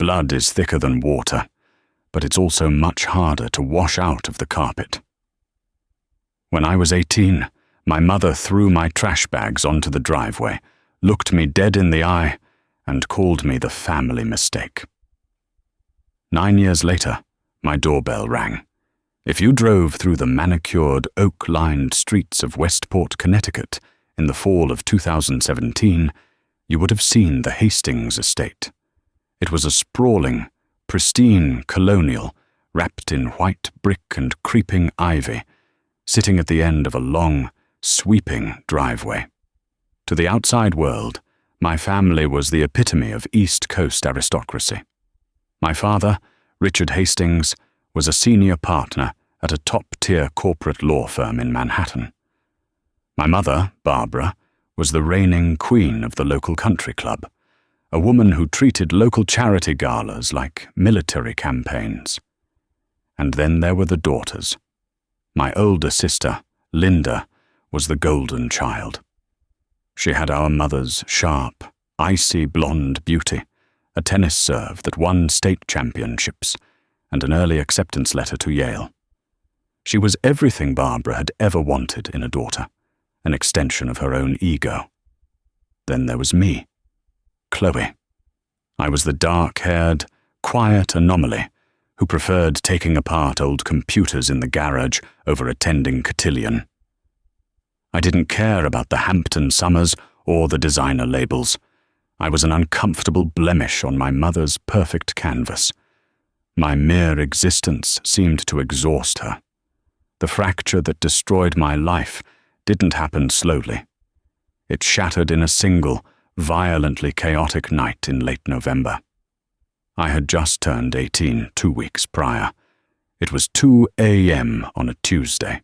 Blood is thicker than water, but it's also much harder to wash out of the carpet. When I was 18, my mother threw my trash bags onto the driveway, looked me dead in the eye, and called me the family mistake. 9 years later, my doorbell rang. If you drove through the manicured, oak-lined streets of Westport, Connecticut in the fall of 2017, you would have seen the Hastings estate. It was a sprawling, pristine colonial wrapped in white brick and creeping ivy, sitting at the end of a long, sweeping driveway. To the outside world, my family was the epitome of East Coast aristocracy. My father, Richard Hastings, was a senior partner at a top-tier corporate law firm in Manhattan. My mother, Barbara, was the reigning queen of the local country club, a woman who treated local charity galas like military campaigns. And then there were the daughters. My older sister, Linda, was the golden child. She had our mother's sharp, icy blonde beauty, a tennis serve that won state championships, and an early acceptance letter to Yale. She was everything Barbara had ever wanted in a daughter, an extension of her own ego. Then there was me, Chloe. I was the dark-haired, quiet anomaly who preferred taking apart old computers in the garage over attending cotillion. I didn't care about the Hampton summers or the designer labels. I was an uncomfortable blemish on my mother's perfect canvas. My mere existence seemed to exhaust her. The fracture that destroyed my life didn't happen slowly. It shattered in a single, violently chaotic night in late November. I had just turned 18 2 weeks prior. It was 2 a.m. on a Tuesday.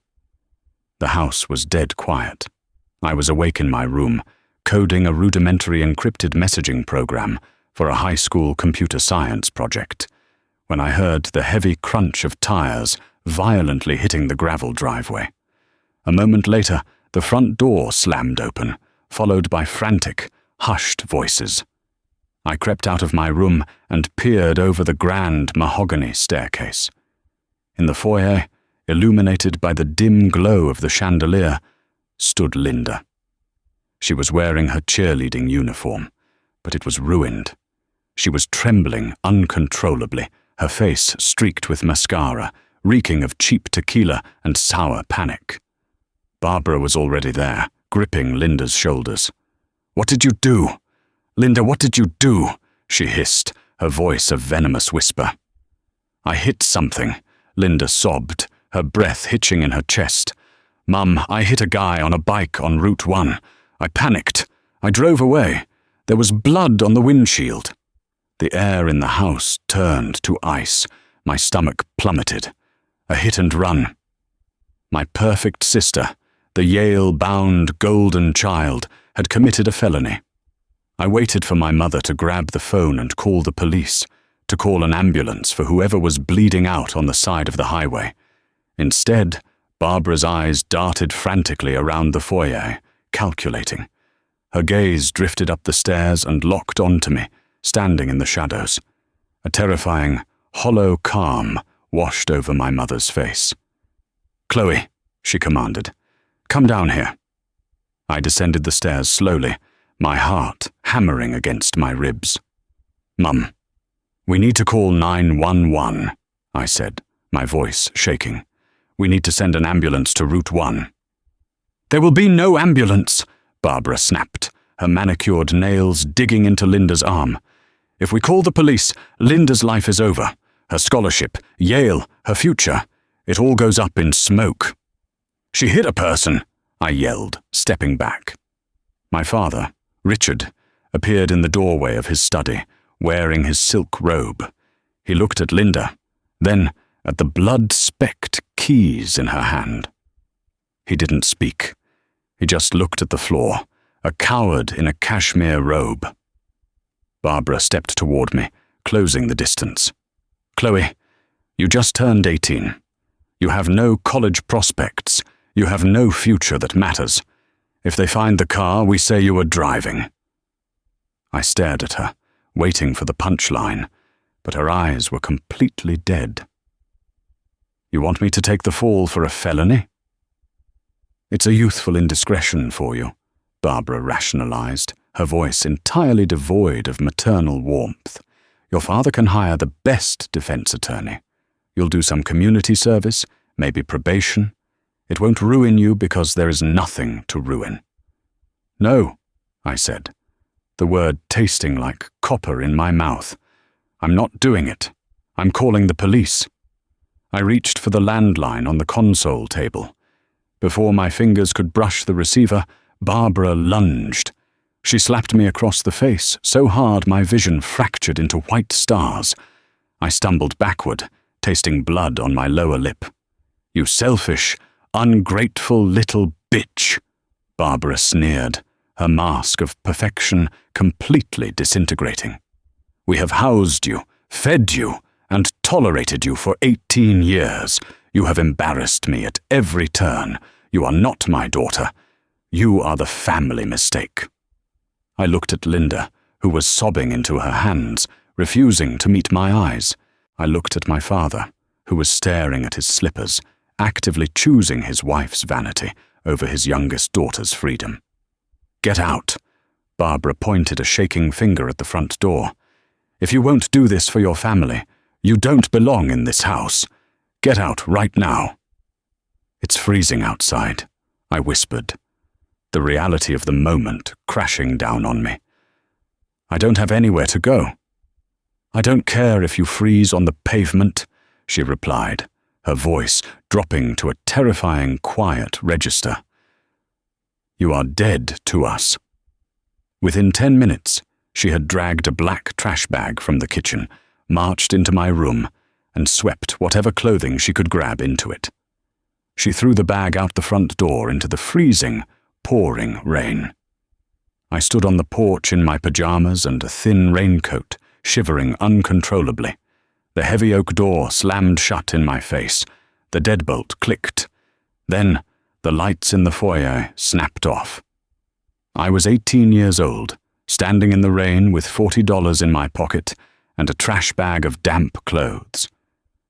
The house was dead quiet. I was awake in my room, coding a rudimentary encrypted messaging program for a high school computer science project, when I heard the heavy crunch of tires violently hitting the gravel driveway. A moment later, the front door slammed open, followed by frantic, hushed voices. I crept out of my room and peered over the grand mahogany staircase. In the foyer, illuminated by the dim glow of the chandelier, stood Linda. She was wearing her cheerleading uniform, but it was ruined. She was trembling uncontrollably, her face streaked with mascara, reeking of cheap tequila and sour panic. Barbara was already there, gripping Linda's shoulders. "What did you do? Linda, what did you do?" she hissed, her voice a venomous whisper. "I hit something," Linda sobbed, her breath hitching in her chest. "Mum, I hit a guy on a bike on Route 1. I panicked. I drove away. There was blood on the windshield." The air in the house turned to ice. My stomach plummeted. A hit and run. My perfect sister, the Yale-bound golden child, had committed a felony. I waited for my mother to grab the phone and call the police, to call an ambulance for whoever was bleeding out on the side of the highway. Instead, Barbara's eyes darted frantically around the foyer, calculating. Her gaze drifted up the stairs and locked onto me, standing in the shadows. A terrifying, hollow calm washed over my mother's face. "Chloe," she commanded, "come down here." I descended the stairs slowly, my heart hammering against my ribs. "Mum, we need to call 911, I said, my voice shaking. "We need to send an ambulance to Route 1. "There will be no ambulance," Barbara snapped, her manicured nails digging into Linda's arm. "If we call the police, Linda's life is over. Her scholarship, Yale, her future. It all goes up in smoke." "She hit a person," I yelled, stepping back. My father, Richard, appeared in the doorway of his study, wearing his silk robe. He looked at Linda, then at the blood-specked keys in her hand. He didn't speak. He just looked at the floor, a coward in a cashmere robe. Barbara stepped toward me, closing the distance. "Chloe, you just turned 18. You have no college prospects. You have no future that matters. If they find the car, we say you were driving." I stared at her, waiting for the punchline, but her eyes were completely dead. "You want me to take the fall for a felony?" "It's a youthful indiscretion for you," Barbara rationalized, her voice entirely devoid of maternal warmth. "Your father can hire the best defense attorney. You'll do some community service, maybe probation. It won't ruin you because there is nothing to ruin." "No," I said, the word tasting like copper in my mouth. "I'm not doing it. I'm calling the police." I reached for the landline on the console table. Before my fingers could brush the receiver, Barbara lunged. She slapped me across the face so hard my vision fractured into white stars. I stumbled backward, tasting blood on my lower lip. "You selfish, ungrateful little bitch," Barbara sneered, her mask of perfection completely disintegrating. "We have housed you, fed you, and tolerated you for 18 years. You have embarrassed me at every turn. You are not my daughter. You are the family mistake." I looked at Linda, who was sobbing into her hands, refusing to meet my eyes. I looked at my father, who was staring at his slippers, actively choosing his wife's vanity over his youngest daughter's freedom. "Get out." Barbara pointed a shaking finger at the front door. "If you won't do this for your family, you don't belong in this house. Get out right now." "It's freezing outside," I whispered, the reality of the moment crashing down on me. "I don't have anywhere to go." "I don't care if you freeze on the pavement," she replied, her voice dropping to a terrifying quiet register. "You are dead to us." Within 10 minutes, she had dragged a black trash bag from the kitchen, marched into my room, and swept whatever clothing she could grab into it. She threw the bag out the front door into the freezing, pouring rain. I stood on the porch in my pajamas and a thin raincoat, shivering uncontrollably. The heavy oak door slammed shut in my face. The deadbolt clicked. Then, the lights in the foyer snapped off. I was 18 years old, standing in the rain with $40 in my pocket and a trash bag of damp clothes.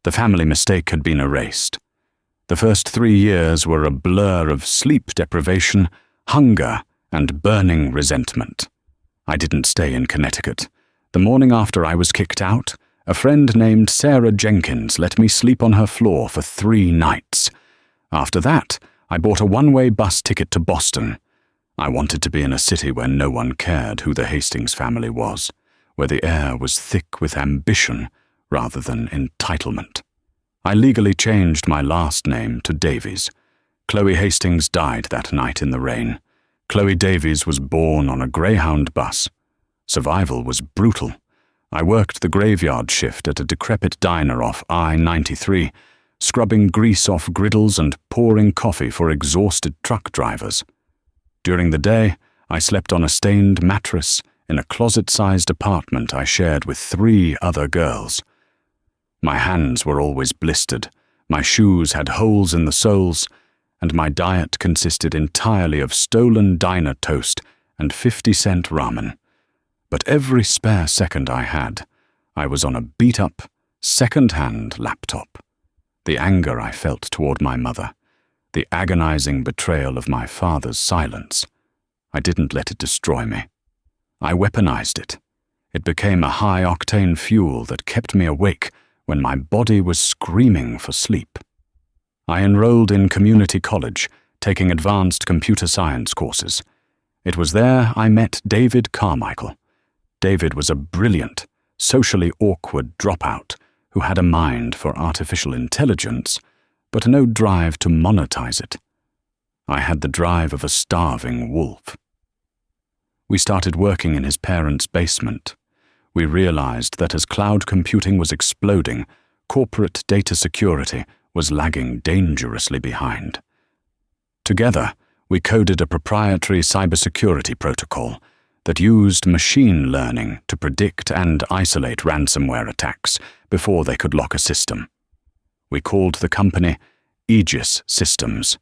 The family mistake had been erased. The first 3 years were a blur of sleep deprivation, hunger, and burning resentment. I didn't stay in Connecticut. The morning after I was kicked out, a friend named Sarah Jenkins let me sleep on her floor for 3 nights. After that, I bought a one-way bus ticket to Boston. I wanted to be in a city where no one cared who the Hastings family was, where the air was thick with ambition rather than entitlement. I legally changed my last name to Davies. Chloe Hastings died that night in the rain. Chloe Davies was born on a Greyhound bus. Survival was brutal. I worked the graveyard shift at a decrepit diner off I-93, scrubbing grease off griddles and pouring coffee for exhausted truck drivers. During the day, I slept on a stained mattress in a closet-sized apartment I shared with 3 other girls. My hands were always blistered, my shoes had holes in the soles, and my diet consisted entirely of stolen diner toast and 50-cent ramen. But every spare second I had, I was on a beat-up, second-hand laptop. The anger I felt toward my mother, the agonizing betrayal of my father's silence, I didn't let it destroy me. I weaponized it. It became a high-octane fuel that kept me awake when my body was screaming for sleep. I enrolled in community college, taking advanced computer science courses. It was there I met David Carmichael. David was a brilliant, socially awkward dropout who had a mind for artificial intelligence, but no drive to monetize it. I had the drive of a starving wolf. We started working in his parents' basement. We realized that as cloud computing was exploding, corporate data security was lagging dangerously behind. Together, we coded a proprietary cybersecurity protocol that used machine learning to predict and isolate ransomware attacks before they could lock a system. We called the company Aegis Systems.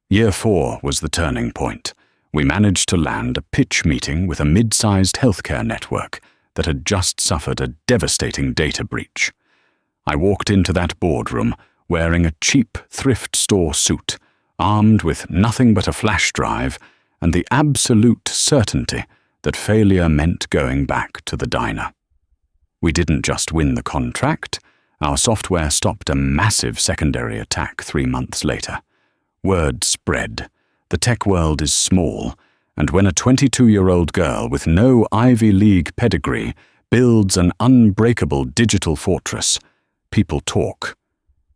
Year 4 was the turning point. We managed to land a pitch meeting with a mid-sized healthcare network, that had just suffered a devastating data breach. I walked into that boardroom wearing a cheap thrift store suit, armed with nothing but a flash drive and the absolute certainty that failure meant going back to the diner. We didn't just win the contract, our software stopped a massive secondary attack 3 months later. Word spread. The tech world is small, and when a 22-year-old girl with no Ivy League pedigree builds an unbreakable digital fortress, people talk.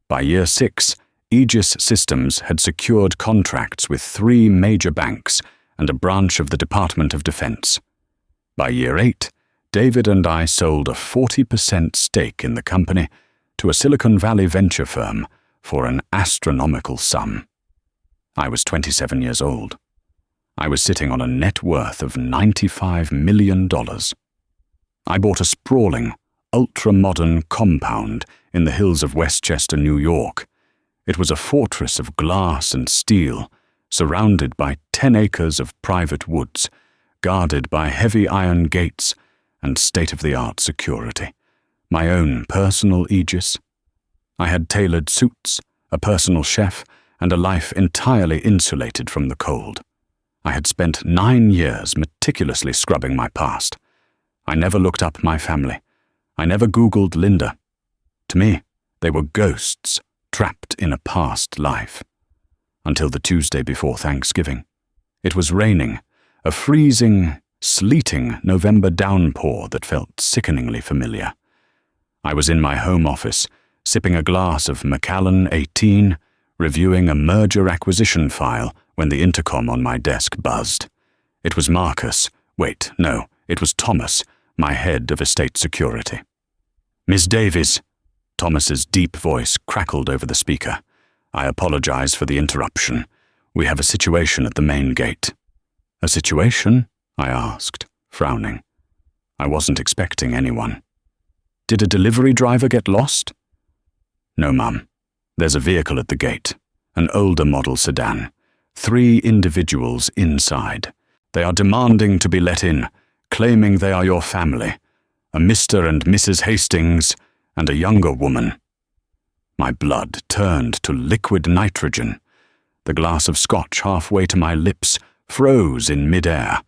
By year 6, Aegis Systems had secured contracts with 3 major banks and a branch of the Department of Defense. By year 8, David and I sold a 40% stake in the company to a Silicon Valley venture firm for an astronomical sum. I was 27 years old. I was sitting on a net worth of $95 million. I bought a sprawling, ultra-modern compound in the hills of Westchester, New York. It was a fortress of glass and steel, surrounded by 10 acres of private woods, guarded by heavy iron gates and state-of-the-art security. My own personal Aegis. I had tailored suits, a personal chef, and a life entirely insulated from the cold. I had spent 9 years meticulously scrubbing my past. I never looked up my family. I never Googled Linda. To me, they were ghosts trapped in a past life. Until the Tuesday before Thanksgiving. It was raining, a freezing, sleeting November downpour that felt sickeningly familiar. I was in my home office, sipping a glass of Macallan 18, reviewing a merger acquisition file when the intercom on my desk buzzed. It was Marcus. Wait, no, it was Thomas, my head of estate security. "Miss Davies," Thomas's deep voice crackled over the speaker. "I apologize for the interruption. We have a situation at the main gate." "A situation?" I asked, frowning. I wasn't expecting anyone. "Did a delivery driver get lost?" "No, Mum. There's a vehicle at the gate, an older model sedan. 3 individuals inside. They are demanding to be let in, claiming they are your family, a Mr. and Mrs. Hastings and a younger woman." My blood turned to liquid nitrogen. The glass of scotch halfway to my lips froze in mid-air.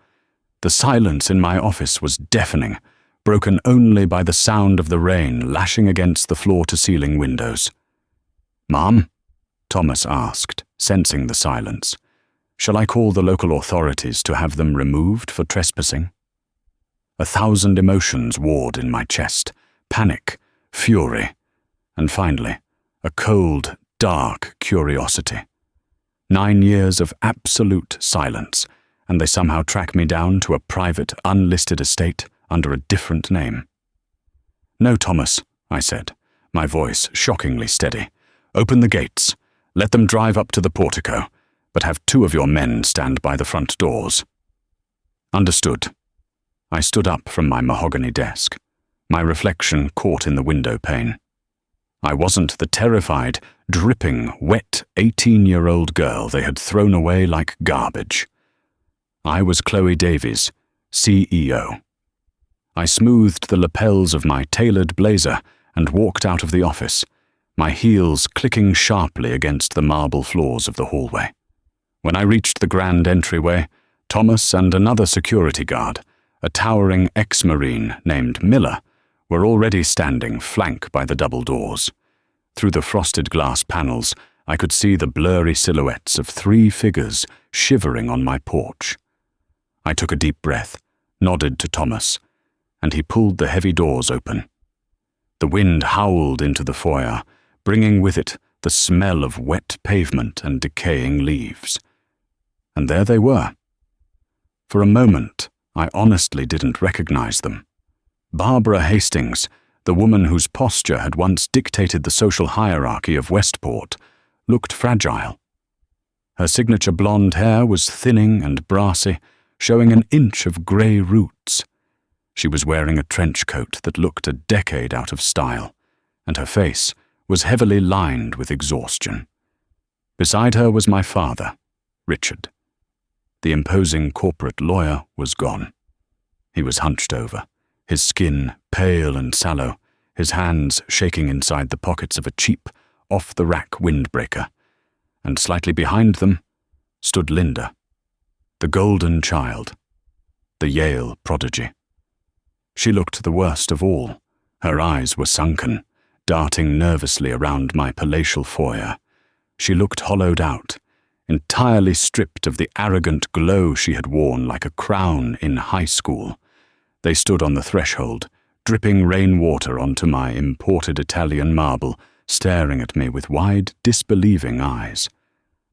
The silence in my office was deafening, broken only by the sound of the rain lashing against the floor-to-ceiling windows. "Mom?" Thomas asked, sensing the silence. "Shall I call the local authorities to have them removed for trespassing?" 1,000 emotions warred in my chest, panic, fury, and finally, a cold, dark curiosity. 9 years of absolute silence, and they somehow track me down to a private, unlisted estate under a different name. "No, Thomas," I said, my voice shockingly steady. "Open the gates. Let them drive up to the portico, but have 2 of your men stand by the front doors." "Understood." I stood up from my mahogany desk, my reflection caught in the window pane. I wasn't the terrified, dripping, wet 18-year-old girl they had thrown away like garbage. I was Chloe Davies, CEO. I smoothed the lapels of my tailored blazer and walked out of the office, my heels clicking sharply against the marble floors of the hallway. When I reached the grand entryway, Thomas and another security guard, a towering ex-Marine named Miller, were already standing flank by the double doors. Through the frosted glass panels, I could see the blurry silhouettes of 3 figures shivering on my porch. I took a deep breath, nodded to Thomas, and he pulled the heavy doors open. The wind howled into the foyer, bringing with it the smell of wet pavement and decaying leaves. And there they were. For a moment, I honestly didn't recognize them. Barbara Hastings, the woman whose posture had once dictated the social hierarchy of Westport, looked fragile. Her signature blonde hair was thinning and brassy, showing an inch of grey roots. She was wearing a trench coat that looked a decade out of style, and her face was heavily lined with exhaustion. Beside her was my father, Richard. The imposing corporate lawyer was gone. He was hunched over, his skin pale and sallow, his hands shaking inside the pockets of a cheap, off-the-rack windbreaker, and slightly behind them stood Linda, the golden child, the Yale prodigy. She looked the worst of all. Her eyes were sunken, darting nervously around my palatial foyer. She looked hollowed out, entirely stripped of the arrogant glow she had worn like a crown in high school. They stood on the threshold, dripping rainwater onto my imported Italian marble, staring at me with wide, disbelieving eyes.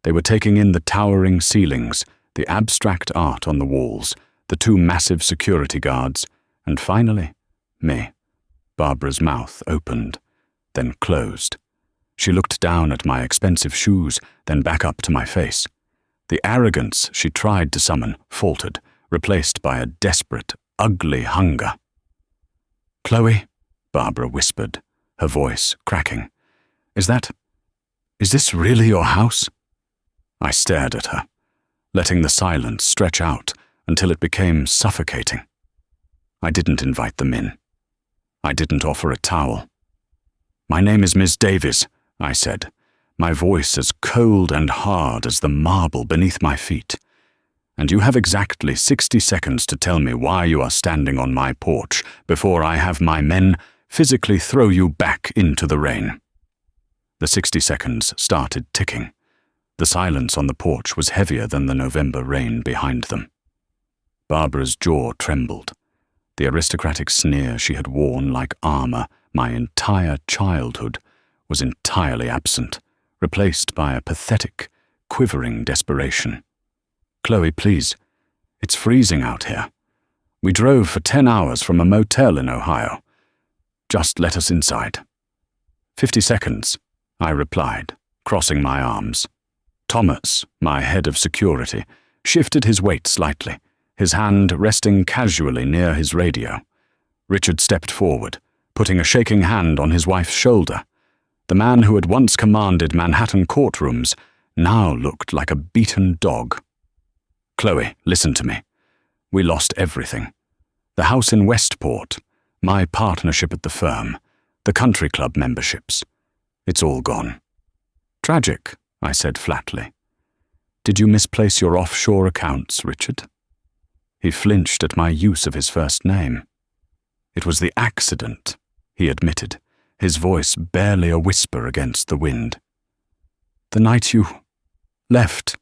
They were taking in the towering ceilings, the abstract art on the walls, the two massive security guards, and finally, me. Barbara's mouth opened, then closed. She looked down at my expensive shoes, then back up to my face. The arrogance she tried to summon faltered, replaced by a desperate, ugly hunger. "Chloe," Barbara whispered, her voice cracking. Is this really your house?" I stared at her, letting the silence stretch out until it became suffocating. I didn't invite them in. I didn't offer a towel. "My name is Miss Davies," I said, my voice as cold and hard as the marble beneath my feet. "And you have exactly 60 seconds to tell me why you are standing on my porch before I have my men physically throw you back into the rain." The 60 seconds started ticking. The silence on the porch was heavier than the November rain behind them. Barbara's jaw trembled. The aristocratic sneer she had worn like armor my entire childhood was entirely absent, replaced by a pathetic, quivering desperation. "Chloe, please. It's freezing out here. We drove for 10 hours from a motel in Ohio. Just let us inside." 50 seconds, I replied, crossing my arms. Thomas, my head of security, shifted his weight slightly, his hand resting casually near his radio. Richard stepped forward, putting a shaking hand on his wife's shoulder. The man who had once commanded Manhattan courtrooms now looked like a beaten dog. "Chloe, listen to me. We lost everything. The house in Westport, my partnership at the firm, the country club memberships. It's all gone." "Tragic," I said flatly. "Did you misplace your offshore accounts, Richard?" He flinched at my use of his first name. "It was the accident," he admitted, his voice barely a whisper against the wind. "The night you left.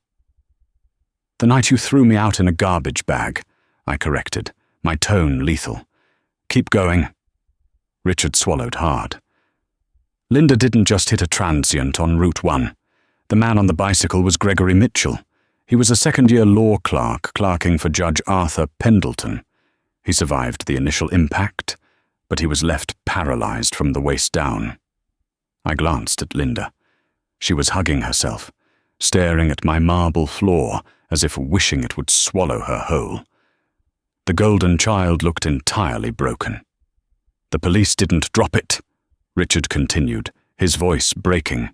The night you threw me out in a garbage bag," I corrected, my tone lethal. "Keep going." Richard swallowed hard. "Linda didn't just hit a transient on Route 1. The man on the bicycle was Gregory Mitchell. He was a second-year law clerk clerking for Judge Arthur Pendleton. He survived the initial impact, but he was left paralyzed from the waist down." I glanced at Linda. She was hugging herself, staring at my marble floor as if wishing it would swallow her whole. The golden child looked entirely broken. "The police didn't drop it," Richard continued, his voice breaking.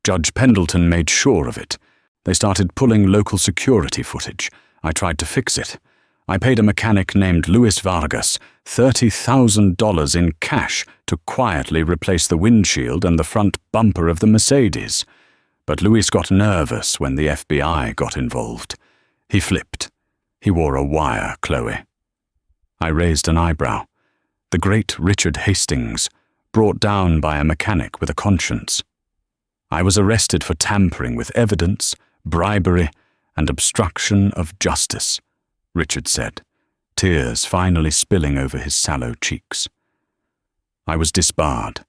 "Judge Pendleton made sure of it. They started pulling local security footage. I tried to fix it. I paid a mechanic named Luis Vargas $30,000 in cash to quietly replace the windshield and the front bumper of the Mercedes. But Luis got nervous when the FBI got involved. He flipped. He wore a wire, Chloe." I raised an eyebrow. The great Richard Hastings, brought down by a mechanic with a conscience. "I was arrested for tampering with evidence, bribery, and obstruction of justice," Richard said, tears finally spilling over his sallow cheeks. "I was disbarred.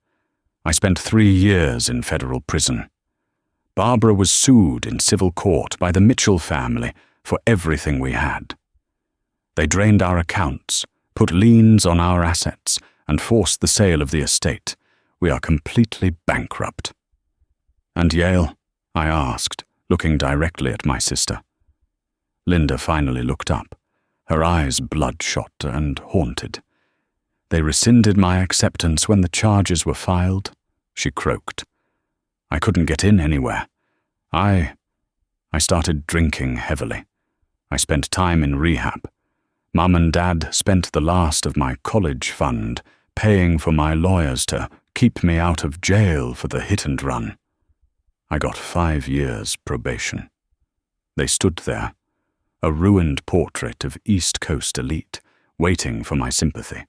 I spent 3 years in federal prison. Barbara was sued in civil court by the Mitchell family for everything we had. They drained our accounts, put liens on our assets, and forced the sale of the estate. We are completely bankrupt." "And Yale?" I asked, looking directly at my sister. Linda finally looked up, her eyes bloodshot and haunted. "They rescinded my acceptance when the charges were filed," she croaked. "I couldn't get in anywhere. I started drinking heavily. I spent time in rehab. Mum and Dad spent the last of my college fund paying for my lawyers to keep me out of jail for the hit and run. I got 5 years probation. They stood there, a ruined portrait of East Coast elite, waiting for my sympathy.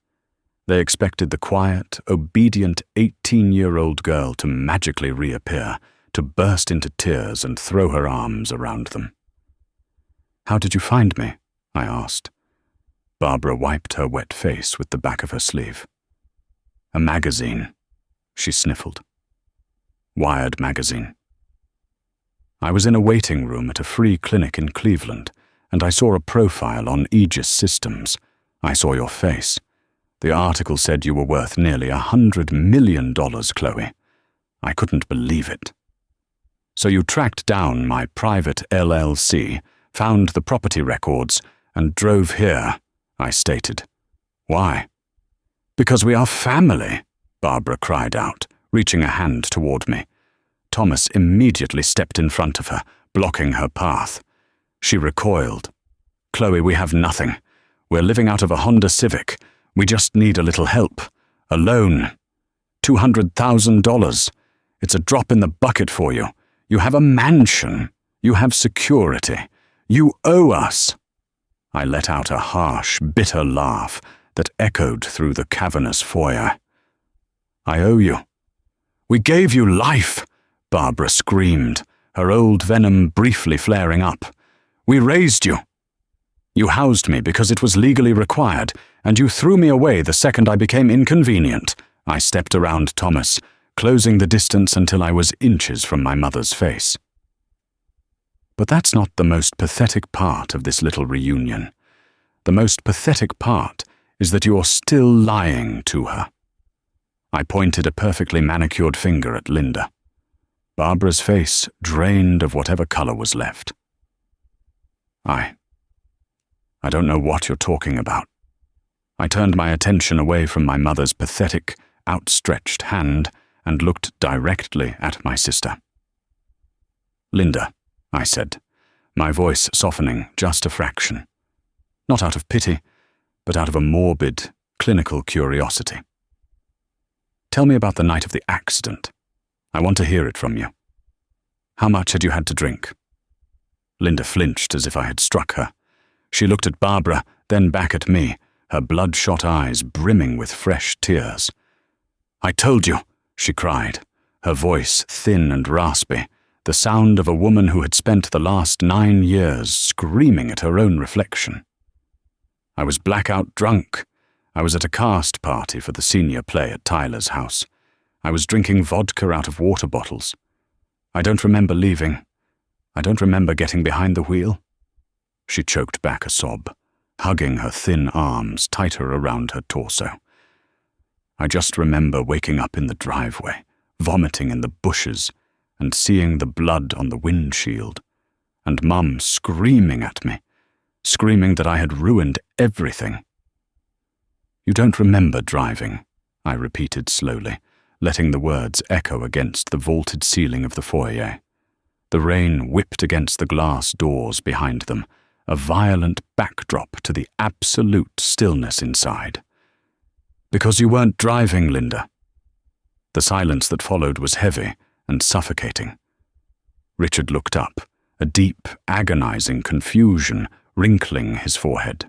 They expected the quiet, obedient 18-year-old girl to magically reappear, to burst into tears and throw her arms around them. "How did you find me?" I asked. Barbara wiped her wet face with the back of her sleeve. "A magazine," she sniffled. "Wired magazine." I was in a waiting room at a free clinic in Cleveland, and I saw a profile on Aegis Systems. I saw your face. The article said you were worth nearly $100 million, Chloe. I couldn't believe it. "So you tracked down my private LLC, found the property records, and drove here," I stated. "Why?" "Because we are family," Barbara cried out, reaching a hand toward me. Thomas immediately stepped in front of her, blocking her path. She recoiled. "Chloe, we have nothing. We're living out of a Honda Civic. We just need a little help. A loan. $200,000. It's a drop in the bucket for you. You have a mansion. You have security. You owe us." I let out a harsh, bitter laugh that echoed through the cavernous foyer. "I owe you." "We gave you life," Barbara screamed, her old venom briefly flaring up. "We raised you. You housed me because it was legally required, and you threw me away the second I became inconvenient." I stepped around Thomas, closing the distance until I was inches from my mother's face. But that's not the most pathetic part of this little reunion. The most pathetic part is that you're still lying to her. I pointed a perfectly manicured finger at Linda. Barbara's face drained of whatever color was left. I don't know what you're talking about." I turned my attention away from my mother's pathetic, outstretched hand and looked directly at my sister. "Linda," I said, my voice softening just a fraction. Not out of pity, but out of a morbid, clinical curiosity. "Tell me about the night of the accident. I want to hear it from you. How much had you had to drink?" Linda flinched as if I had struck her. She looked at Barbara, then back at me, her bloodshot eyes brimming with fresh tears. "I told you," she cried, her voice thin and raspy, the sound of a woman who had spent the last 9 years screaming at her own reflection. "I was blackout drunk. I was at a cast party for the senior play at Tyler's house. I was drinking vodka out of water bottles. I don't remember leaving. I don't remember getting behind the wheel." She choked back a sob, hugging her thin arms tighter around her torso. "I just remember waking up in the driveway, vomiting in the bushes, and seeing the blood on the windshield, and Mum screaming at me, screaming that I had ruined everything." "You don't remember driving," I repeated slowly, letting the words echo against the vaulted ceiling of the foyer. The rain whipped against the glass doors behind them, a violent backdrop to the absolute stillness inside. "Because you weren't driving, Linda." The silence that followed was heavy and suffocating. Richard looked up, a deep, agonizing confusion wrinkling his forehead.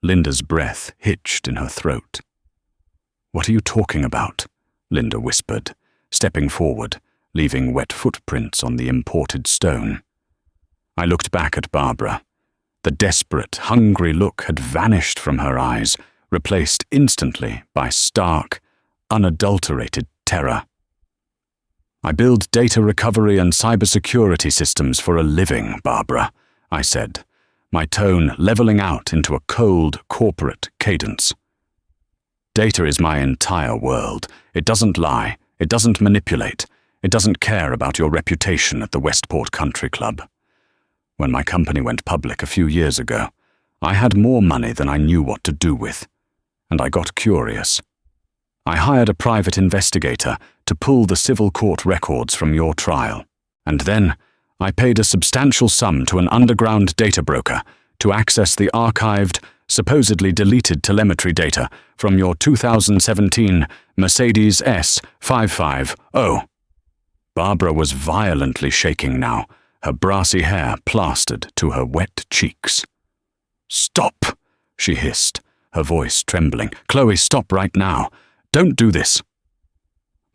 Linda's breath hitched in her throat. "What are you talking about?" Linda whispered, stepping forward, leaving wet footprints on the imported stone. I looked back at Barbara. The desperate, hungry look had vanished from her eyes, replaced instantly by stark, unadulterated terror. "I build data recovery and cybersecurity systems for a living, Barbara," I said, my tone leveling out into a cold, corporate cadence. "Data is my entire world. It doesn't lie. It doesn't manipulate. It doesn't care about your reputation at the Westport Country Club. When my company went public a few years ago, I had more money than I knew what to do with, and I got curious. I hired a private investigator to pull the civil court records from your trial, and then I paid a substantial sum to an underground data broker to access the archived, supposedly deleted telemetry data from your 2017 Mercedes S550. Barbara was violently shaking now, her brassy hair plastered to her wet cheeks. "Stop!" she hissed, her voice trembling. "Chloe, stop right now. Don't do this."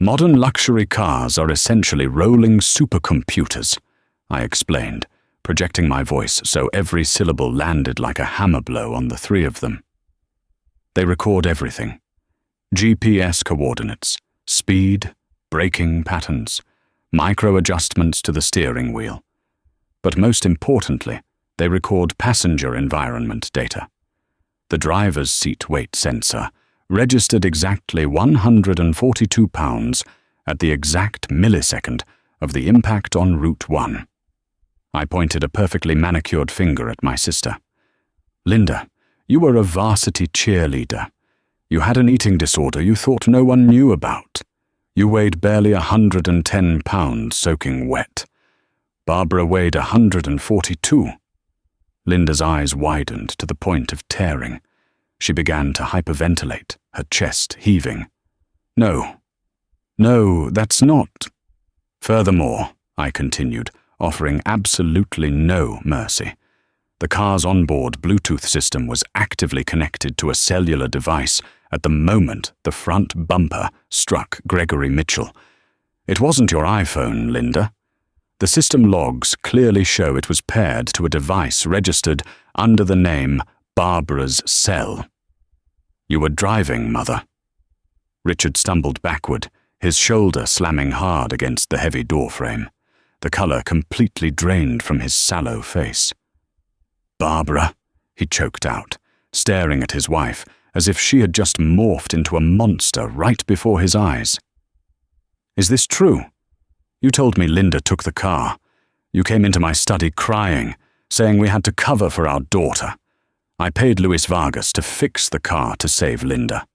"Modern luxury cars are essentially rolling supercomputers," I explained, projecting my voice so every syllable landed like a hammer blow on the three of them. "They record everything. GPS coordinates, speed, braking patterns, micro-adjustments to the steering wheel. But most importantly, they record passenger environment data. The driver's seat weight sensor registered exactly 142 pounds at the exact millisecond of the impact on Route 1. I pointed a perfectly manicured finger at my sister. "Linda, you were a varsity cheerleader. You had an eating disorder you thought no one knew about. You weighed barely 110 pounds soaking wet. Barbara weighed 142. Linda's eyes widened to the point of tearing. She began to hyperventilate, her chest heaving. No, that's not. Furthermore, I continued, offering absolutely no mercy. The car's onboard Bluetooth system was actively connected to a cellular device at the moment the front bumper struck Gregory Mitchell. It wasn't your iPhone, Linda. The system logs clearly show it was paired to a device registered under the name Barbara's cell. You were driving, Mother. Richard stumbled backward, his shoulder slamming hard against the heavy doorframe, the color completely drained from his sallow face. Barbara, he choked out, staring at his wife as if she had just morphed into a monster right before his eyes. Is this true? You told me Linda took the car. You came into my study crying, saying we had to cover for our daughter. I paid Luis Vargas to fix the car to save Linda.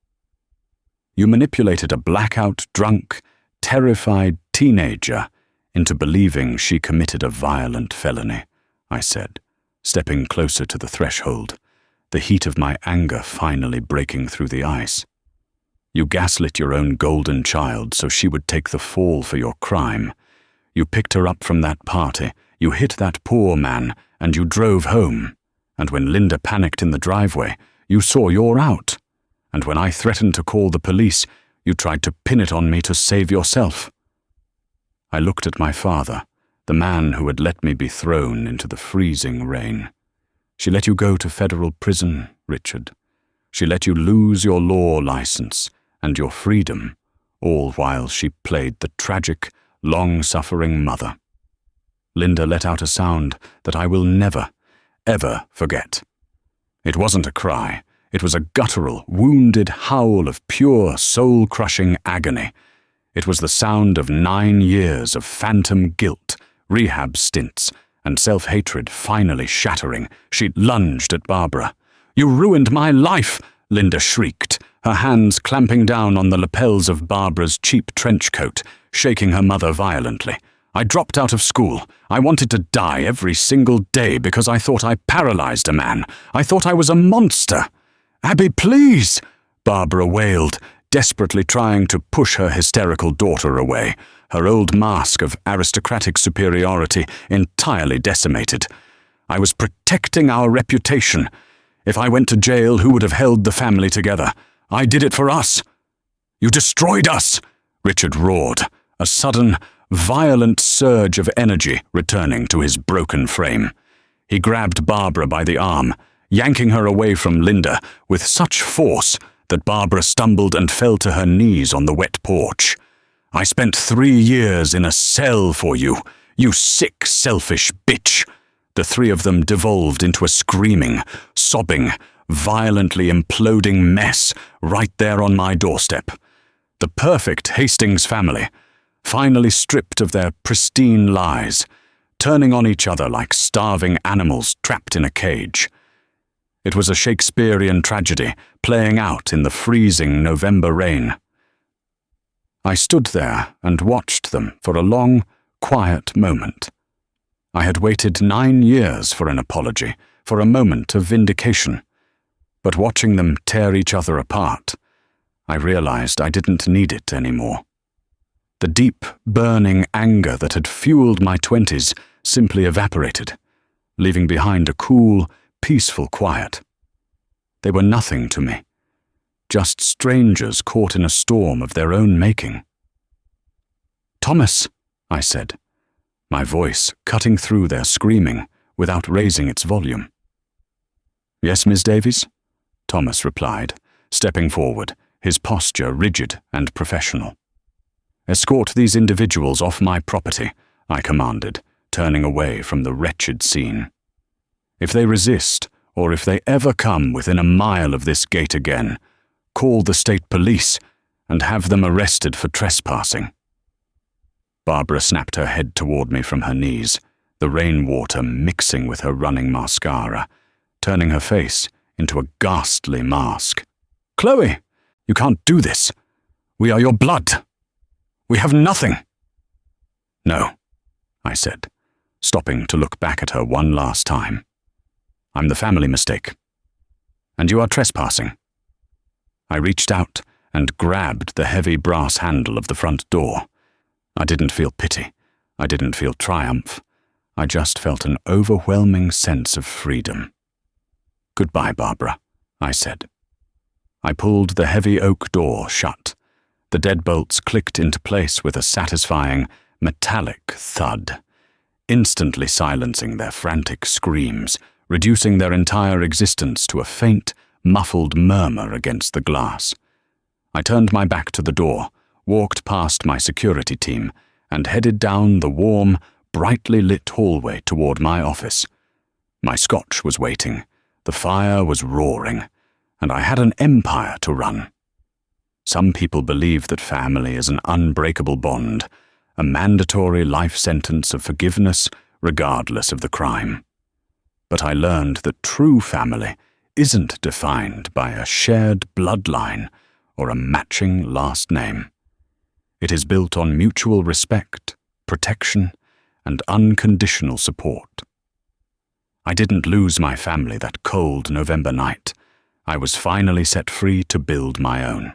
You manipulated a blackout, drunk, terrified teenager into believing she committed a violent felony, I said, stepping closer to the threshold, the heat of my anger finally breaking through the ice. You gaslit your own golden child so she would take the fall for your crime. You picked her up from that party, you hit that poor man, and you drove home. And when Linda panicked in the driveway, you saw you're out. And when I threatened to call the police, you tried to pin it on me to save yourself. I looked at my father, the man who had let me be thrown into the freezing rain. She let you go to federal prison, Richard. She let you lose your law license and your freedom, all while she played the tragic, long-suffering mother. Linda let out a sound that I will never, ever forget. It wasn't a cry. It was a guttural, wounded howl of pure, soul-crushing agony. It was the sound of 9 years of phantom guilt, rehab stints, and self-hatred finally shattering. She lunged at Barbara. "You ruined my life!" Linda shrieked, her hands clamping down on the lapels of Barbara's cheap trench coat, shaking her mother violently. "I dropped out of school. I wanted to die every single day because I thought I paralyzed a man. I thought I was a monster." "Abby, please!" Barbara wailed, desperately trying to push her hysterical daughter away, her old mask of aristocratic superiority entirely decimated. "I was protecting our reputation. If I went to jail, who would have held the family together? I did it for us." "You destroyed us!" Richard roared, a sudden, violent surge of energy returning to his broken frame. He grabbed Barbara by the arm, yanking her away from Linda with such force that Barbara stumbled and fell to her knees on the wet porch. "I spent 3 years in a cell for you, you sick, selfish bitch." The three of them devolved into a screaming, sobbing, violently imploding mess right there on my doorstep. The perfect Hastings family, finally stripped of their pristine lies, turning on each other like starving animals trapped in a cage. It was a Shakespearean tragedy playing out in the freezing November rain. I stood there and watched them for a long, quiet moment. I had waited 9 years for an apology, for a moment of vindication. But watching them tear each other apart, I realized I didn't need it anymore. The deep, burning anger that had fueled my 20s simply evaporated, leaving behind a cool, peaceful quiet. They were nothing to me, just strangers caught in a storm of their own making. "Thomas," I said, my voice cutting through their screaming without raising its volume. "Yes, Miss Davies?" Thomas replied, stepping forward, his posture rigid and professional. "Escort these individuals off my property," I commanded, turning away from the wretched scene. "If they resist, or if they ever come within a mile of this gate again, call the state police and have them arrested for trespassing." Barbara snapped her head toward me from her knees, the rainwater mixing with her running mascara, turning her face into a ghastly mask. "Chloe, you can't do this. We are your blood. We have nothing." "No," I said, stopping to look back at her one last time. "I'm the family mistake. And you are trespassing." I reached out and grabbed the heavy brass handle of the front door. I didn't feel pity. I didn't feel triumph. I just felt an overwhelming sense of freedom. "Goodbye, Barbara," I said. I pulled the heavy oak door shut. The deadbolts clicked into place with a satisfying, metallic thud, instantly silencing their frantic screams, reducing their entire existence to a faint, muffled murmur against the glass. I turned my back to the door, walked past my security team, and headed down the warm, brightly lit hallway toward my office. My scotch was waiting, the fire was roaring, and I had an empire to run. Some people believe that family is an unbreakable bond, a mandatory life sentence of forgiveness regardless of the crime. But I learned that true family isn't defined by a shared bloodline or a matching last name. It is built on mutual respect, protection, and unconditional support. I didn't lose my family that cold November night. I was finally set free to build my own.